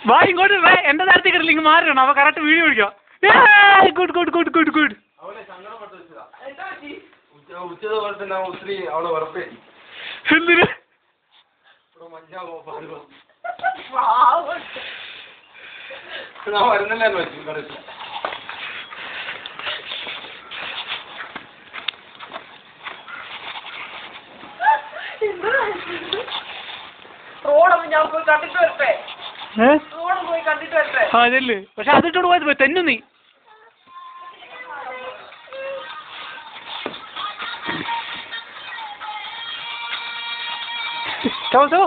വാ ഇങ്ങോട്ട് വേ എന്റെ നേരത്തെ കിട്ടില്ല ഇങ്ങ് മാറിയാണ് അവ കറക്റ്റ് വീഡിയോ പിടിക്കാം. Good good good good good. എന്തിന് അതല്ലേ പക്ഷെ അതിട്ടോട് പോയത് തെന്നു നീ ചോ